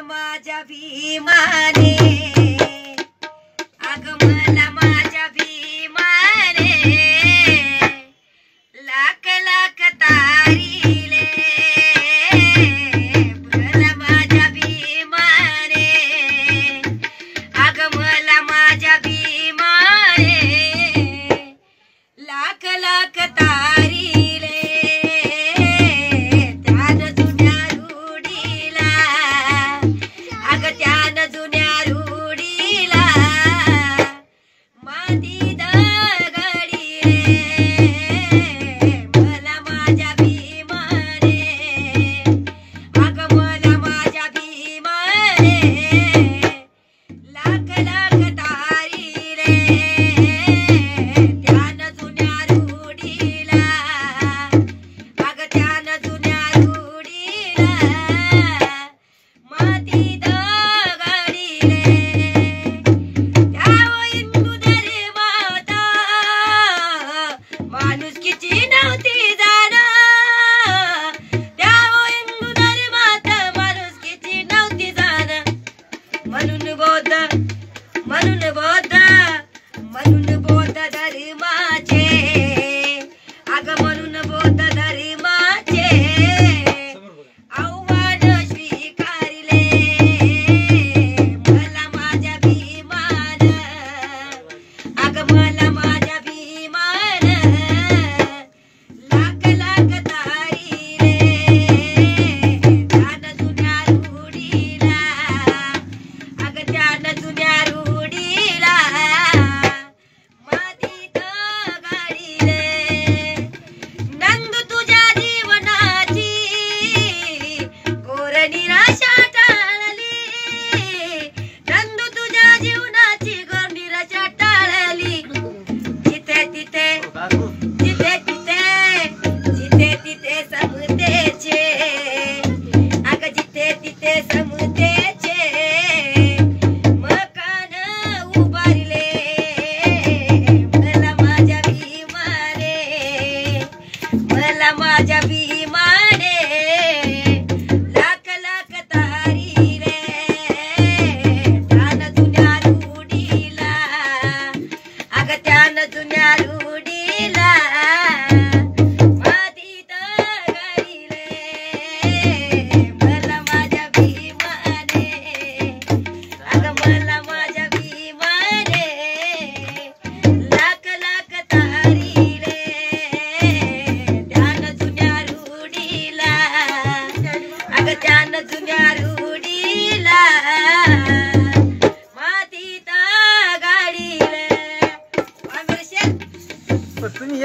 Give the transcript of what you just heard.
माझ्या भीमाने, अग मला माझ्या भीमाने लाख लाख तारीले, मला माझ्या भीमाने, अग मला माझ्या भीमाने लाख लाख तारीले, त्यान जुन्या रूढीला, अग त्यान जुन्या रूढीला माती दगडी रे, मला माझ्या भीमाने, अग मला माझ्या भीमाने लाख लाख तारीले, त्यान जुन्या रूढीला, अग त्यान जुन्या रूढीला माती दगडी रे, त्याव हिंदू धर्मात माणुसकीची नव्हती जाण, त्याव हिंदू धर्मात माणुसकीची नव्हती जाण, म्हणून बौद्ध धर्माचे, अग म्हणून बौद्ध धर्माचे आव्हान स्वीकारले, मला माझ्या भीमान, अग मला माझ्या भीमान लाख लाख तारीले, त्यान जुन्या रूढीला, अग त्यान जुन्या रूढीला माती दगडी रे, नंद तुझ्या जीवनाची घोर निराशा टाळली, नंद तुझ्या जीवनाची घोर निराशा टाळली, जिथे तिथे जिथे तिथे जिथे तिथे समतेचे, अग जिथे तिथे समतेचे मकान उभारले, मला माझ्या भीमाने, मला माझ्या भीमाने लाख लाख तारीले, त्यान जुन्या रूढीला, अग त्यान जुन्या रूढीला माती दगडी रे, मला माझ्या भीमाने, अग मला माझ्या भीमाने लाख लाख तारीले, त्यान जुन्या रूढीला, अग त्यान जुन्या रूढीला माती दगडी रे. तुम्ही